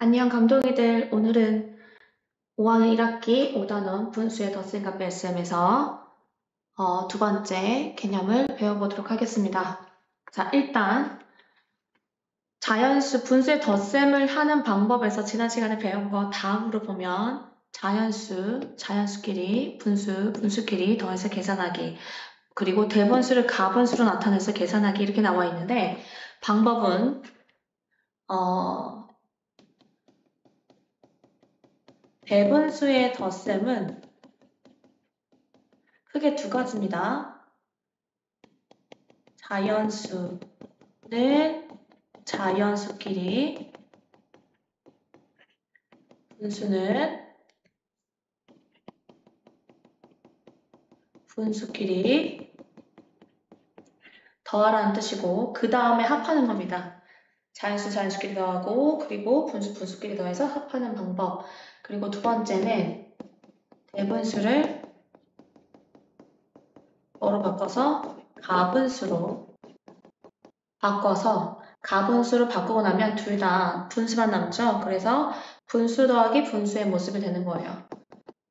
안녕 감동이들. 오늘은 5학년 1학기 5단원 분수의 덧셈과 뺄셈에서 두 번째 개념을 배워보도록 하겠습니다. 자, 일단 자연수 분수의 덧셈을 하는 방법에서 지난 시간에 배운 거 다음으로 보면 자연수끼리, 분수끼리 더해서 계산하기, 그리고 대분수를 가분수로 나타내서 계산하기 이렇게 나와 있는데 방법은 대분수의 덧셈은 크게 두 가지입니다. 자연수는 자연수끼리, 분수는 분수끼리 더하라는 뜻이고 그 다음에 합하는 겁니다. 자연수끼리 더하고 그리고 분수끼리 더해서 합하는 방법. 그리고 두 번째는 대분수를 뭐로 바꿔서 가분수로 바꾸고 나면 둘 다 분수만 남죠. 그래서 분수 더하기 분수의 모습이 되는 거예요.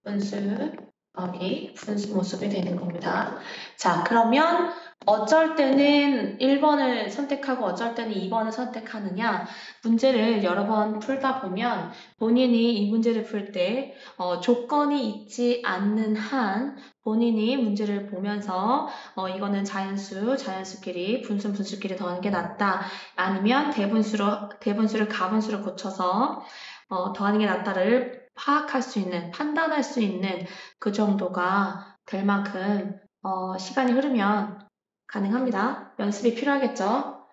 분수 더하기 분수 모습이 되는 겁니다. 자, 그러면 어쩔 때는 1번을 선택하고 어쩔 때는 2번을 선택하느냐, 문제를 여러 번 풀다 보면 본인이 이 문제를 풀 때 조건이 있지 않는 한 본인이 문제를 보면서 이거는 자연수끼리, 분수끼리 더하는 게 낫다, 아니면 대분수를 가분수로 고쳐서 더하는 게 낫다를 파악할 수 있는, 판단할 수 있는 그 정도가 될 만큼 시간이 흐르면 가능합니다. 연습이 필요하겠죠?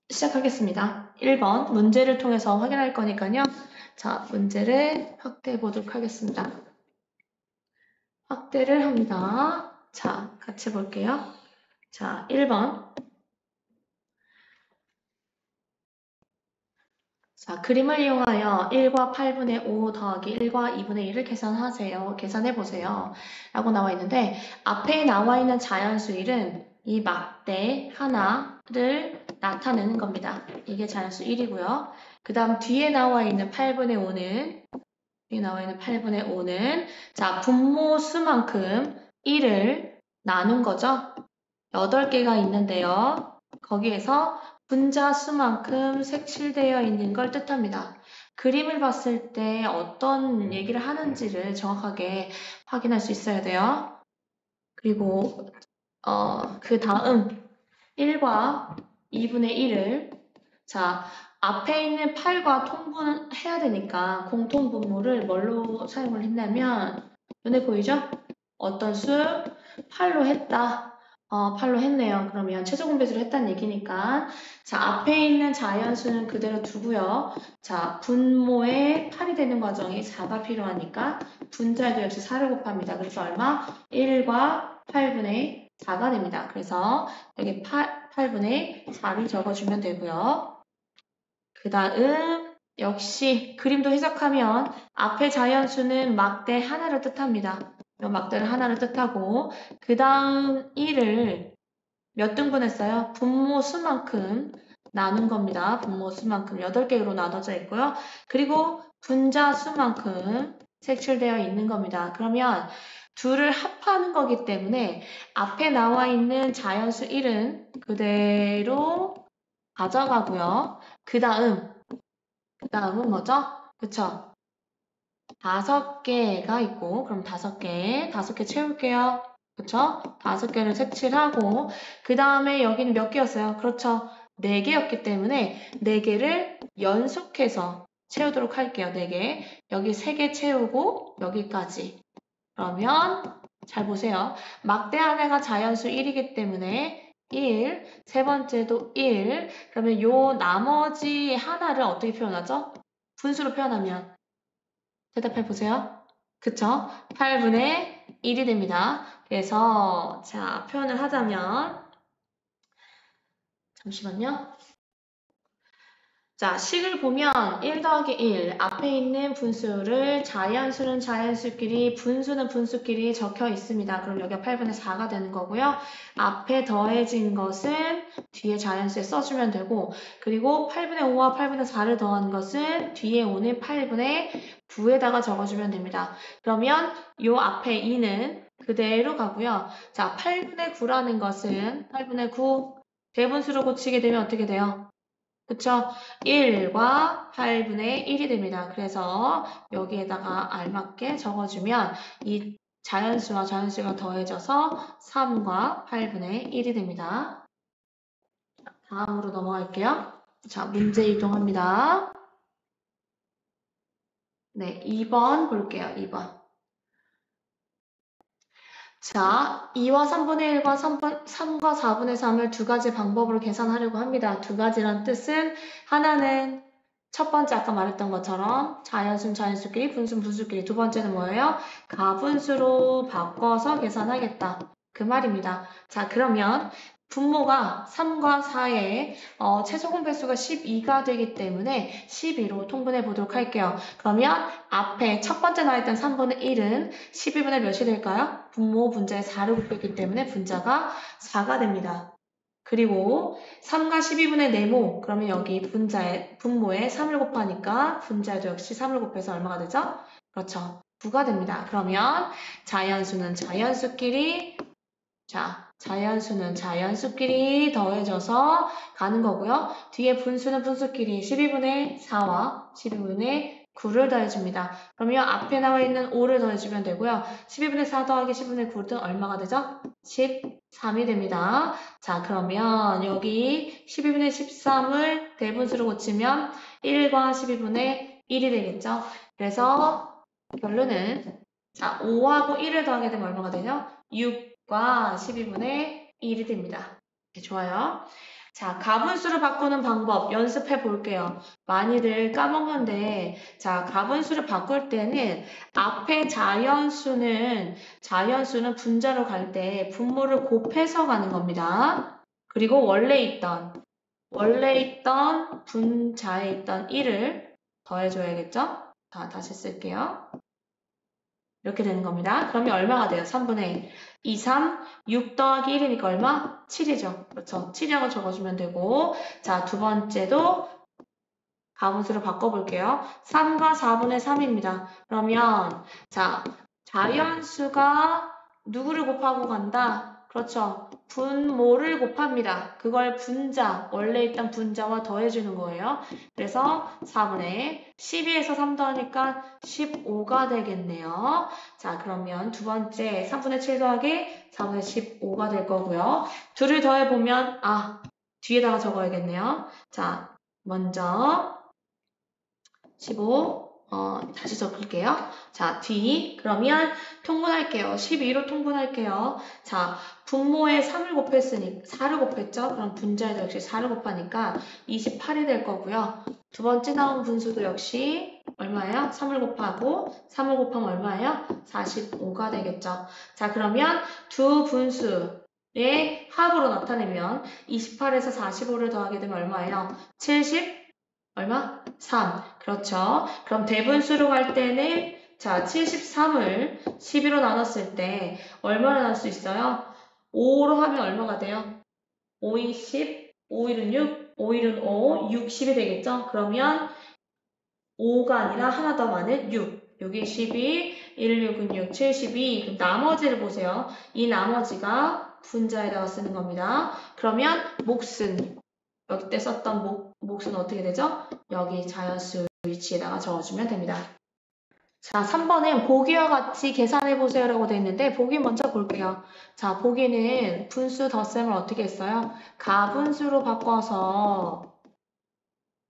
시작하겠습니다. 1번 문제를 통해서 확인할 거니까요. 자, 문제를 확대해 보도록 하겠습니다. 확대를 합니다. 자, 같이 볼게요. 자, 1번. 자, 그림을 이용하여 1과 8분의 5 더하기 1과 2분의 1을 계산하세요. 계산해보세요. 라고 나와 있는데 앞에 나와 있는 자연수 1은 이 막대 하나를 나타내는 겁니다. 이게 자연수 1이고요. 그 다음 뒤에 나와 있는 8분의 5는 자, 분모 수만큼 1을 나눈 거죠. 8개가 있는데요. 거기에서 분자 수만큼 색칠되어 있는 걸 뜻합니다. 그림을 봤을 때 어떤 얘기를 하는지를 정확하게 확인할 수 있어야 돼요. 그리고 그 다음 1과 2분의 1을 자, 앞에 있는 8과 통분해야 되니까 공통분모를 뭘로 사용을 했냐면 눈에 보이죠? 어떤 수? 8로 했다. 8로 했네요. 그러면 최소공배수를 했다는 얘기니까 자, 앞에 있는 자연수는 그대로 두고요. 자, 분모에 8이 되는 과정이 4가 필요하니까 분자도 역시 4를 곱합니다. 그래서 얼마? 1과 8분의 4가 됩니다. 그래서 여기 8분의 4를 적어주면 되고요. 그 다음 역시 그림도 해석하면 앞에 자연수는 막대 하나를 뜻합니다. 이 막대를 하나를 뜻하고 그 다음 1을 몇 등분했어요? 분모 수만큼 나눈 겁니다. 분모 수만큼 8개로 나눠져 있고요. 그리고 분자 수만큼 색칠되어 있는 겁니다. 그러면 둘을 합하는 거기 때문에 앞에 나와 있는 자연수 1은 그대로 가져가고요. 그 다음은 뭐죠? 그쵸? 5개가 있고, 그럼 5개 채울게요. 그쵸? 5개를 색칠하고, 그 다음에 여기는 몇 개였어요? 그렇죠? 4개였기 때문에 4개를 연속해서 채우도록 할게요. 4개. 여기 3개 채우고, 여기까지. 그러면, 잘 보세요. 막대 하나가 자연수 1이기 때문에 1, 세 번째도 1, 그러면 요 나머지 하나를 어떻게 표현하죠? 분수로 표현하면 대답해 보세요. 그쵸? 8분의 1이 됩니다. 그래서 자, 표현을 하자면 잠시만요. 자, 식을 보면 1 더하기 1 앞에 있는 분수를 자연수는 자연수끼리 분수는 분수끼리 적혀 있습니다. 그럼 여기가 8분의 4가 되는 거고요. 앞에 더해진 것은 뒤에 자연수에 써주면 되고 그리고 8분의 5와 8분의 4를 더한 것은 뒤에 오는 8분의 9에다가 적어주면 됩니다. 그러면 요 앞에 2는 그대로 가고요. 자, 8분의 9라는 것은 8분의 9 대분수로 고치게 되면 어떻게 돼요? 그쵸? 1과 8분의 1이 됩니다. 그래서 여기에다가 알맞게 적어주면 이 자연수와 자연수가 더해져서 3과 8분의 1이 됩니다. 다음으로 넘어갈게요. 자, 문제 이동합니다. 네, 2번 볼게요. 2번. 자, 2와 3분의 1과 3과 4분의 3을 두 가지 방법으로 계산하려고 합니다. 두 가지란 뜻은 하나는 첫 번째 아까 말했던 것처럼 자연수는 자연수끼리, 분수는 분수끼리. 두 번째는 뭐예요? 가분수로 바꿔서 계산하겠다. 그 말입니다. 자, 그러면 분모가 3과 4의 최소 공배수가 12가 되기 때문에 12로 통분해 보도록 할게요. 그러면 앞에 첫 번째 나와있던 3분의 1은 12분의 몇이 될까요? 분모 분자에 4를 곱했기 때문에 분자가 4가 됩니다. 그리고 3과 12분의 네모 그러면 여기 분모에 3을 곱하니까 분자에도 역시 3을 곱해서 얼마가 되죠? 그렇죠. 9가 됩니다. 그러면 자연수는 자연수끼리 자연수는 자연수끼리 더해져서 가는 거고요. 뒤에 분수는 분수끼리 12분의 4와 12분의 9를 더해줍니다. 그러면 앞에 나와 있는 5를 더해주면 되고요. 12분의 4 더하기 10분의 9는 얼마가 되죠? 13이 됩니다. 자, 그러면 여기 12분의 13을 대분수로 고치면 1과 12분의 1이 되겠죠? 그래서 결론은 자, 5하고 1을 더하게 되면 얼마가 되죠? 6과 12분의 1이 됩니다. 네, 좋아요. 자, 가분수로 바꾸는 방법 연습해 볼게요. 많이들 까먹는데, 자, 가분수를 바꿀 때는 앞에 자연수는 분자로 갈 때 분모를 곱해서 가는 겁니다. 그리고 원래 있던 분자에 있던 1을 더해줘야겠죠? 자, 다시 쓸게요. 이렇게 되는 겁니다. 그러면 얼마가 돼요? 3분의 2, 3, 6 더하기 1이니까 얼마? 7이죠. 그렇죠. 7이라고 적어주면 되고 자, 두 번째도 가분수로 바꿔볼게요. 3과 4분의 3입니다. 그러면 자, 자연수가 누구를 곱하고 간다? 그렇죠. 분모를 곱합니다. 그걸 분자, 원래 있던 분자와 더해주는 거예요. 그래서 4분의 12에서 3 더하니까 15가 되겠네요. 자, 그러면 두 번째 3분의 7 더하기 4분의 15가 될 거고요. 둘을 더해보면 뒤에다가 적어야겠네요. 자, 먼저 15 다시 적을게요. 자, 그러면 통분할게요. 12로 통분할게요. 자, 분모에 3을 곱했으니 4를 곱했죠? 그럼 분자에도 역시 4를 곱하니까 28이 될 거고요. 두 번째 나온 분수도 역시 얼마예요? 3을 곱하고 3을 곱하면 얼마예요? 45가 되겠죠. 자, 그러면 두 분수의 합으로 나타내면 28에서 45를 더하게 되면 얼마예요? 70 얼마? 3. 그렇죠. 그럼 대분수로 갈 때는 자, 73을 12로 나눴을 때 얼마나 나올 수 있어요? 5로 하면 얼마가 돼요? 5, 2, 10, 5, 1은 6, 5, 1은 5, 60이 되겠죠? 그러면 5가 아니라 하나 더 많은 6. 여기 12, 1, 6은 6, 72. 그럼 나머지를 보세요. 이 나머지가 분자에다가 쓰는 겁니다. 그러면 몫은 여기 때 썼던 몫은 어떻게 되죠? 여기 자연수 위치에다가 적어주면 됩니다. 자, 3번은 보기와 같이 계산해보세요 라고 되어 있는데 보기 먼저 볼게요. 자, 보기는 분수 덧셈을 어떻게 했어요? 가분수로 바꿔서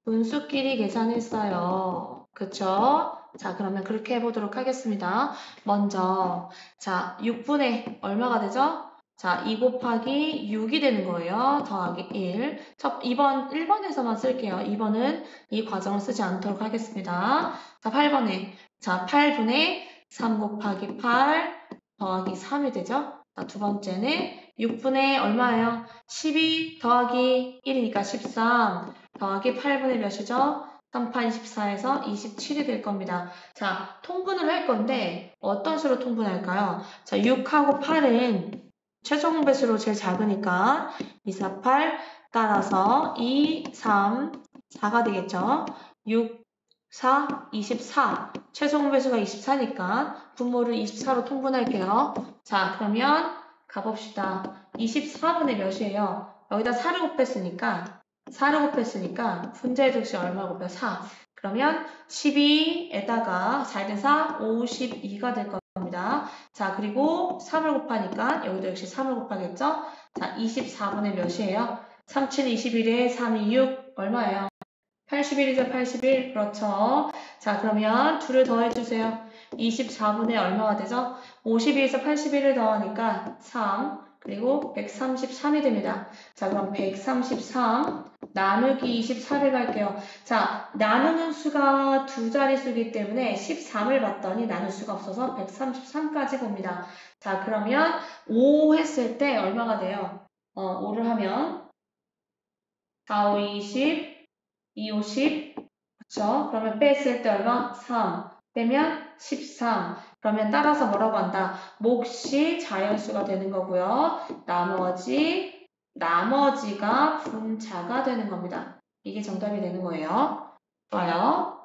분수끼리 계산했어요. 그쵸? 자, 그러면 그렇게 해보도록 하겠습니다. 먼저 자, 6분의 얼마가 되죠? 자, 2 곱하기 6이 되는 거예요. 더하기 1. 1번에서만 쓸게요. 2번은 이 과정을 쓰지 않도록 하겠습니다. 자, 8분의 3 곱하기 8 더하기 3이 되죠. 자, 두 번째는 6분의 얼마예요? 12 더하기 1이니까 13 더하기 8분의 몇이죠? 3파 24에서 27이 될 겁니다. 자, 통분을 할 건데 어떤 수로 통분할까요? 자, 6하고 8은 최종 배수로 제일 작으니까 2, 4, 8 따라서 2, 3, 4가 되겠죠? 6, 4, 24 최종 배수가 24니까 분모를 24로 통분할게요. 자, 그러면 가봅시다. 24분의 몇이에요? 여기다 4를 곱했으니까 분자의 득시 얼마 곱해? 4. 그러면 12에다가 4대 4, 52가 될 겁니다. 자, 그리고 3을 곱하니까 여기도 역시 3을 곱하겠죠? 자, 24분의 몇이에요? 3, 7, 21에 3, 2, 6 얼마예요? 81이죠, 81. 그렇죠. 자, 그러면 둘을 더해주세요. 24분의 얼마가 되죠? 52에서 81을 더하니까 3, 그리고 133이 됩니다. 자, 그럼 133 나누기 24를 갈게요. 자, 나누는 수가 두 자릿수이기 때문에 13을 봤더니 나눌 수가 없어서 133까지 봅니다. 자, 그러면 5 했을 때 얼마가 돼요? 5를 하면 4, 5, 20 2, 5, 10. 그렇죠? 그러면 뺐을 때 얼마? 3. 빼면 13. 그러면 따라서 뭐라고 한다? 몫이 자연수가 되는 거고요. 나머지가 분자가 되는 겁니다. 이게 정답이 되는 거예요. 좋아요.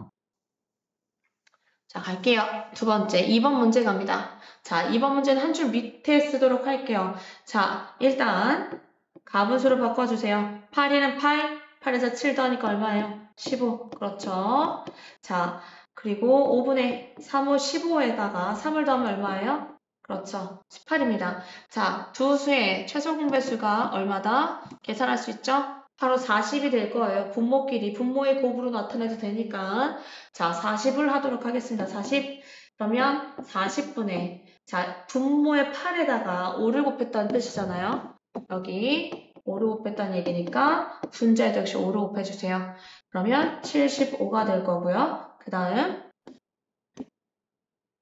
자, 갈게요. 두 번째, 2번 문제 갑니다. 자, 2번 문제는 한 줄 밑에 쓰도록 할게요. 자, 일단 가분수로 바꿔주세요. 8이는 8, 8에서 7 더하니까 얼마예요? 15. 그렇죠. 자, 그리고 5분의 3호 15에다가 3을 더하면 얼마예요? 그렇죠. 18입니다. 자, 두 수의 최소 공배수가 얼마다? 계산할 수 있죠? 바로 40이 될 거예요. 분모끼리, 분모의 곱으로 나타내도 되니까. 자, 40을 하도록 하겠습니다. 40. 그러면 40분의, 자, 분모의 8에다가 5를 곱했다는 뜻이잖아요. 여기 5를 곱했다는 얘기니까 분자에도 역시 5를 곱해주세요. 그러면 75가 될 거고요. 그 다음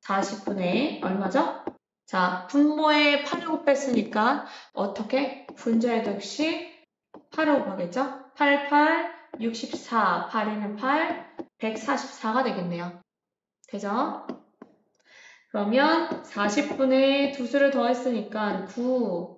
40분의 얼마죠? 자, 분모에 8을 곱했으니까 어떻게? 분자에도 역시 8을 곱하겠죠? 8, 8, 64, 8이면 8, 144가 되겠네요. 되죠? 그러면 40분의 두 수를 더했으니까 9,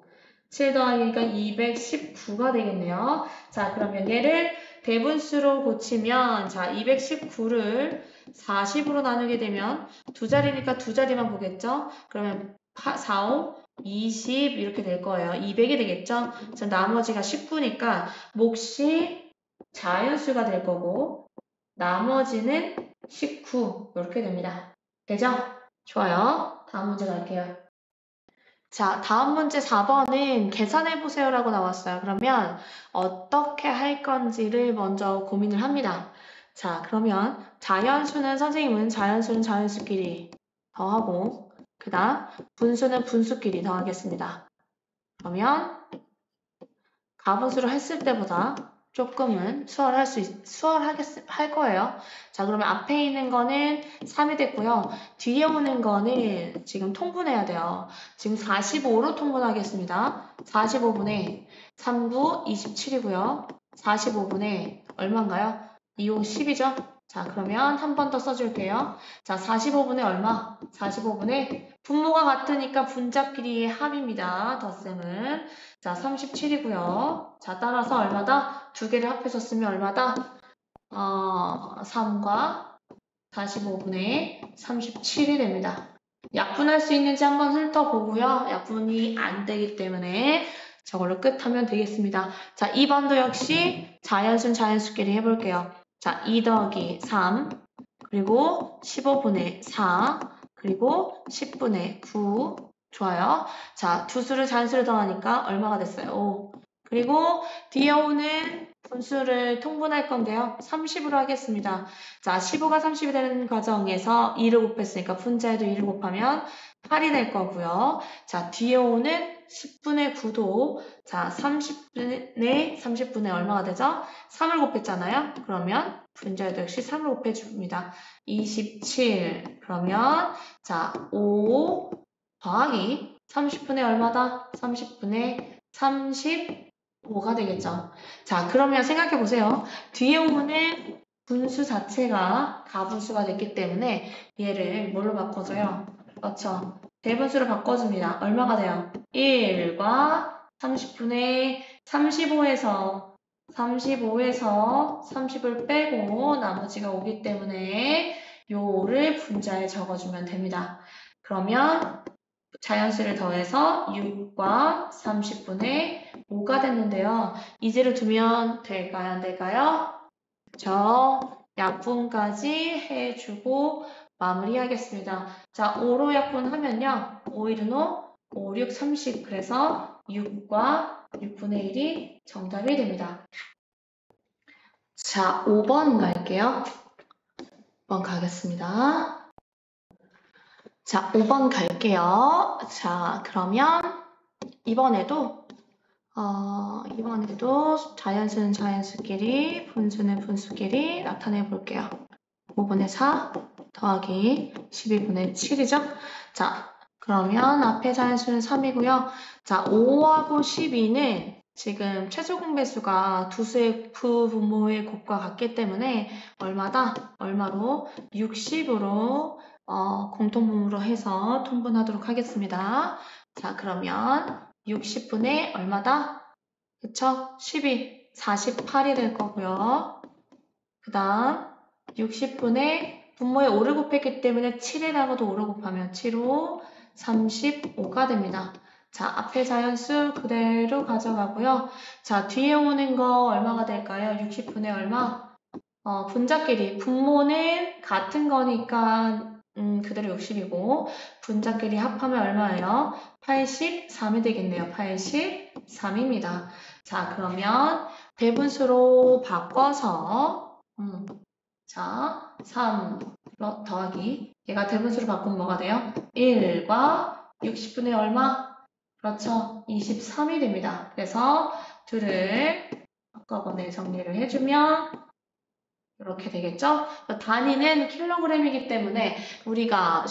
7 더하기니까 219가 되겠네요. 자, 그러면 얘를 대분수로 고치면 자, 219를 40으로 나누게 되면 두 자리니까 두 자리만 보겠죠? 그러면 4, 5, 20 이렇게 될 거예요. 200이 되겠죠? 자, 나머지가 19니까 몫이 자연수가 될 거고 나머지는 19 이렇게 됩니다. 되죠? 좋아요. 다음 문제 갈게요. 자, 다음 문제 4번은 계산해보세요 라고 나왔어요. 그러면 어떻게 할 건지를 먼저 고민을 합니다. 자, 그러면 선생님은 자연수는 자연수끼리 더하고 그 다음 분수는 분수끼리 더하겠습니다. 그러면 가분수를 했을 때보다 조금은 수월할 거예요. 자, 그러면 앞에 있는 거는 3이 됐고요. 뒤에 오는 거는 지금 통분해야 돼요. 지금 45로 통분하겠습니다. 45분의 39, 27이고요. 45분의 얼마인가요? 2, 5, 10이죠? 자, 그러면 한 번 더 써줄게요. 자, 45분의 얼마? 45분의 분모가 같으니까 분자끼리의 합입니다. 덧셈은. 자, 37이고요. 자, 따라서 얼마다? 두 개를 합해서 쓰면 얼마다? 3과 45분의 37이 됩니다. 약분할 수 있는지 한번 훑어보고요. 약분이 안 되기 때문에 저걸로 끝하면 되겠습니다. 자, 2번도 역시 자연수끼리 해볼게요. 자, 2 더하기 3, 그리고 15분의 4, 그리고 10분의 9. 좋아요. 자, 두 수를 자연수를 더하니까 얼마가 됐어요? 5. 그리고 뒤에 오는 분수를 통분할 건데요. 30으로 하겠습니다. 자, 15가 30이 되는 과정에서 2를 곱했으니까 분자에도 2를 곱하면 8이 될 거고요. 자, 뒤에 오는 10분의 9도 자, 30분의 얼마가 되죠? 3을 곱했잖아요. 그러면 분자에도 역시 3을 곱해줍니다. 27. 그러면 자, 5 더하기 30분의 얼마다? 30분의 35가 되겠죠. 자, 그러면 생각해 보세요. 뒤에 오면은 분수 자체가 가분수가 됐기 때문에 얘를 뭘로 바꿔줘요? 그렇죠. 대분수로 바꿔줍니다. 얼마가 돼요? 1과 30분의 35에서 30을 빼고 나머지가 오기 때문에 요를 분자에 적어주면 됩니다. 그러면 자연수를 더해서 6과 30분의 5가 됐는데요. 이제를 두면 될까요? 안 될까요? 저 약분까지 해주고 마무리하겠습니다. 자, 5로 약분하면요. 5, 1은 5, 5, 6, 30. 그래서 6과 6분의 1이 정답이 됩니다. 자, 5번 갈게요. 5번 가겠습니다. 자, 5번 갈게요. 자, 그러면 이번에도 자연수는 자연수끼리, 분수는 분수끼리 나타내 볼게요. 5분의 4 더하기 12분의 7이죠? 자, 그러면 앞에 자연수는 3이고요. 자, 5하고 12는 지금 최소 공배수가 두 수의 부분모의 곱과 같기 때문에 얼마다? 얼마로? 60으로 공통분모로 해서 통분하도록 하겠습니다. 자, 그러면 60분의 얼마다? 그쵸? 12, 48이 될 거고요. 그 다음 60분의 분모에 5를 곱했기 때문에 7이라고도 5를 곱하면 7호 35가 됩니다. 자, 앞에 자연수 그대로 가져가고요. 자, 뒤에 오는 거 얼마가 될까요? 60분의 얼마? 분자끼리. 분모는 같은 거니까 그대로 60이고 분자끼리 합하면 얼마예요? 83이 되겠네요. 83입니다. 자, 그러면 대분수로 바꿔서 자, 3 더하기 얘가 대분수로 바꾸면 뭐가 돼요? 1과 60분의 얼마? 그렇죠. 23이 됩니다. 그래서 둘을 한꺼번에 정리를 해주면 이렇게 되겠죠? 단위는 킬로그램이기 때문에 우리가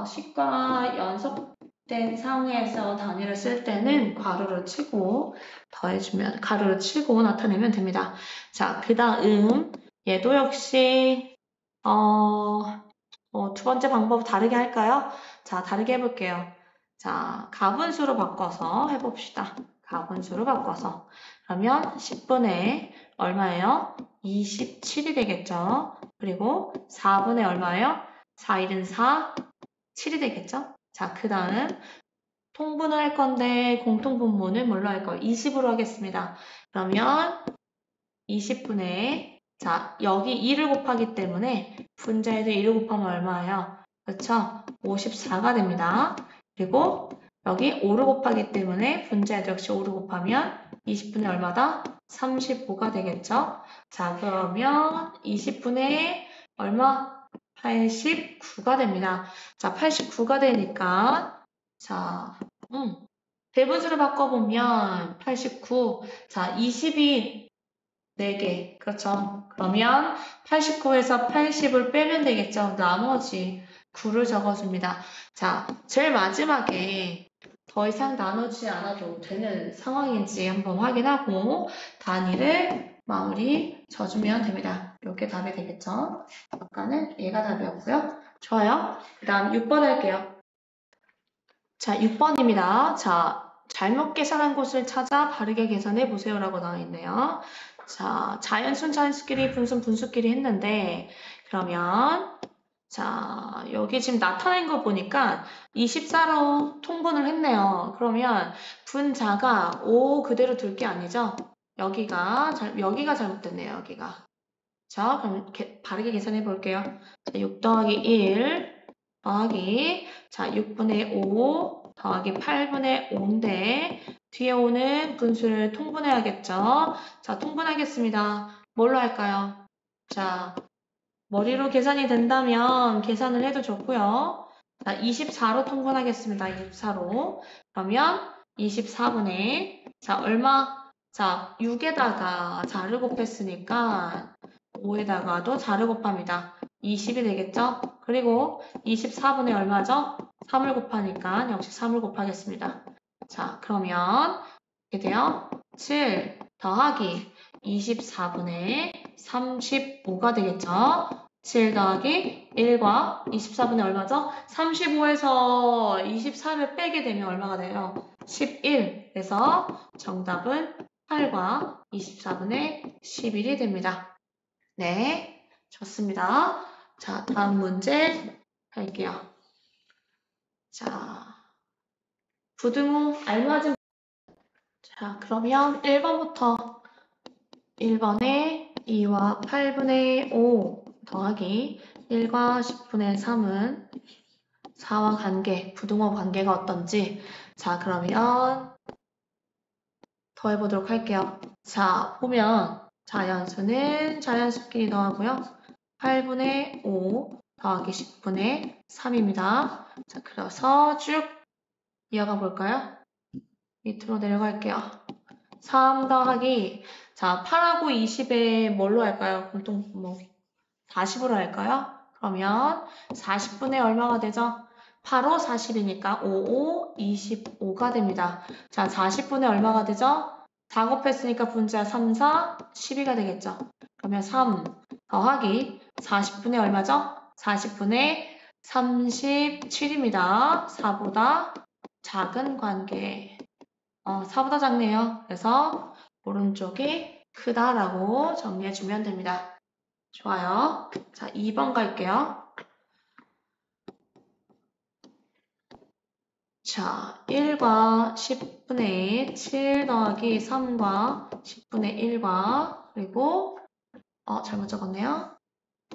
식과 연속된 상황에서 단위를 쓸 때는 가로를 치고 더해주면 가로를 치고 나타내면 됩니다. 자, 그 다음 얘도 역시 두 번째 방법 다르게 할까요? 자, 다르게 해볼게요. 자, 가분수로 바꿔서 해봅시다. 가분수로 바꿔서. 그러면 10분의 얼마예요? 27이 되겠죠? 그리고 4분의 얼마예요? 4, 1은 4, 7이 되겠죠? 자, 그 다음 통분을 할 건데 공통분모는 뭘로 할 거예요? 20으로 하겠습니다. 그러면 20분의 자, 여기 2를 곱하기 때문에 분자에도 2를 곱하면 얼마예요? 그렇죠? 54가 됩니다. 그리고 여기 5를 곱하기 때문에 분자에도 역시 5를 곱하면 20분의 얼마다? 35가 되겠죠? 자, 그러면 20분의 얼마? 89가 됩니다. 자, 89가 되니까 자, 대분수를 바꿔보면 89, 자, 20이 4개. 그렇죠. 그러면 89에서 80을 빼면 되겠죠. 나머지 9를 적어줍니다. 자, 제일 마지막에 더 이상 나누지 않아도 되는 상황인지 한번 확인하고 단위를 마무리 져주면 됩니다. 이렇게 답이 되겠죠. 아까는 얘가 답이었고요. 좋아요. 그 다음 6번 할게요. 자, 6번입니다. 자, 잘못 계산한 곳을 찾아 바르게 계산해 보세요라고 나와 있네요. 자, 자연수는 자연수끼리, 분수는 분수끼리 했는데 그러면 자, 여기 지금 나타낸 거 보니까 24로 통분을 했네요. 그러면 분자가 5 그대로 둘 게 아니죠? 여기가 잘못됐네요. 여기가. 자, 그럼 바르게 계산해 볼게요. 자, 6 더하기 1 더하기 자, 6분의 5 더하기 8분의 5인데 뒤에 오는 분수를 통분해야겠죠? 자, 통분하겠습니다. 뭘로 할까요? 자, 머리로 계산이 된다면 계산을 해도 좋고요. 자, 24로 통분하겠습니다. 24로. 그러면 24분의 자, 얼마? 자, 6에다가 자를 곱했으니까 5에다가도 자를 곱합니다. 20이 되겠죠? 그리고 24분의 얼마죠? 3을 곱하니까 역시 3을 곱하겠습니다. 자, 그러면 이렇게 돼요. 7 더하기 24분의 35가 되겠죠. 7 더하기 1과 24분의 얼마죠? 35에서 24를 빼게 되면 얼마가 돼요? 11. 그래서 정답은 8과 24분의 11이 됩니다. 네, 좋습니다. 자, 다음 문제 할게요. 자, 부등호 알맞은. 자, 그러면 1번부터 1번에 2와 8분의 5 더하기 1과 10분의 3은 4와 관계, 부등호 관계가 어떤지. 자, 그러면 더해보도록 할게요. 자, 보면 자연수는 자연수끼리 더하고요. 8분의 5 더하기 10분의 3입니다. 자, 그래서 쭉 이어가 볼까요? 밑으로 내려갈게요. 3 더하기, 자, 8하고 20에 뭘로 할까요? 공통 분모 40으로 할까요? 그러면 40분의 얼마가 되죠? 8호 40이니까 5, 5, 25가 됩니다. 자, 40분의 얼마가 되죠? 4 곱했으니까 분자 3, 4, 12가 되겠죠. 그러면 3 더하기 40분의 얼마죠? 40분의 37입니다. 4보다 작은 관계. 4보다 작네요. 그래서 오른쪽이 크다라고 정리해주면 됩니다. 좋아요. 자, 2번 갈게요. 자, 1과 10분의 7 더하기 3과 10분의 1과 그리고 잘못 적었네요.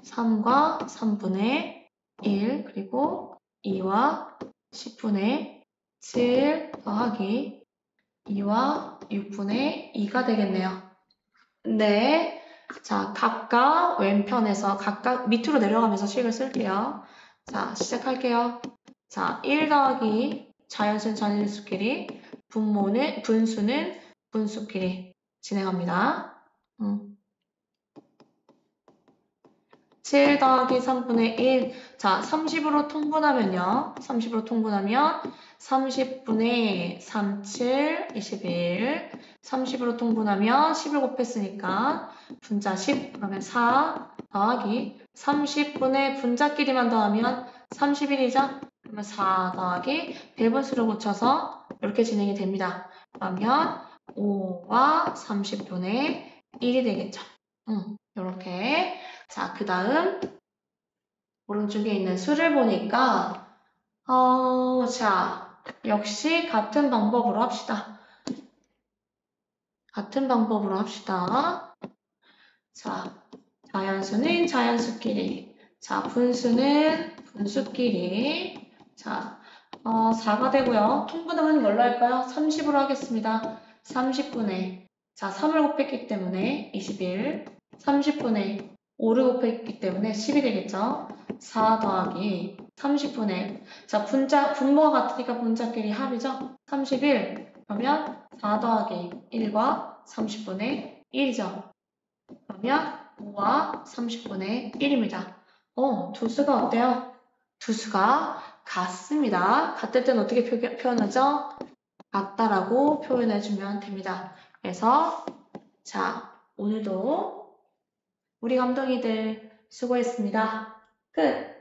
3과 3분의 1 그리고 2와 10분의 7 더하기 2와 6분의 2가 되겠네요. 네. 자, 각각 왼편에서 각각 밑으로 내려가면서 식을 쓸게요. 자, 시작할게요. 자, 1 더하기 자연수는 자연수끼리, 분수는 분수끼리 진행합니다. 7 더하기 3분의 1. 자, 30으로 통분하면요. 30으로 통분하면 30분의 37, 21. 30으로 통분하면 10을 곱했으니까 분자 10, 그러면 4 더하기 30분의 분자끼리만 더하면 31이죠? 그러면 4 더하기 배분수를 고쳐서 이렇게 진행이 됩니다. 그러면 5와 30분의 1이 되겠죠. 이렇게. 자, 그 다음 오른쪽에 있는 수를 보니까 자, 역시 같은 방법으로 합시다. 같은 방법으로 합시다. 자, 자연수는 자연수끼리, 자, 분수는 분수끼리. 자, 4가 되고요. 통분하면 뭘로 할까요? 30으로 하겠습니다. 30분의, 자, 3을 곱했기 때문에 21, 30분의 5를 곱했기 때문에 10이 되겠죠. 4 더하기 30분의, 자, 분모가 같으니까 분자끼리 합이죠. 31, 그러면 4 더하기 1과 30분의 1이죠. 그러면 5와 30분의 1입니다. 두 수가 어때요? 두 수가 같습니다. 같을 때는 어떻게 표현하죠? 같다라고 표현해주면 됩니다. 그래서 자, 오늘도 우리 감독이들 수고했습니다. 끝!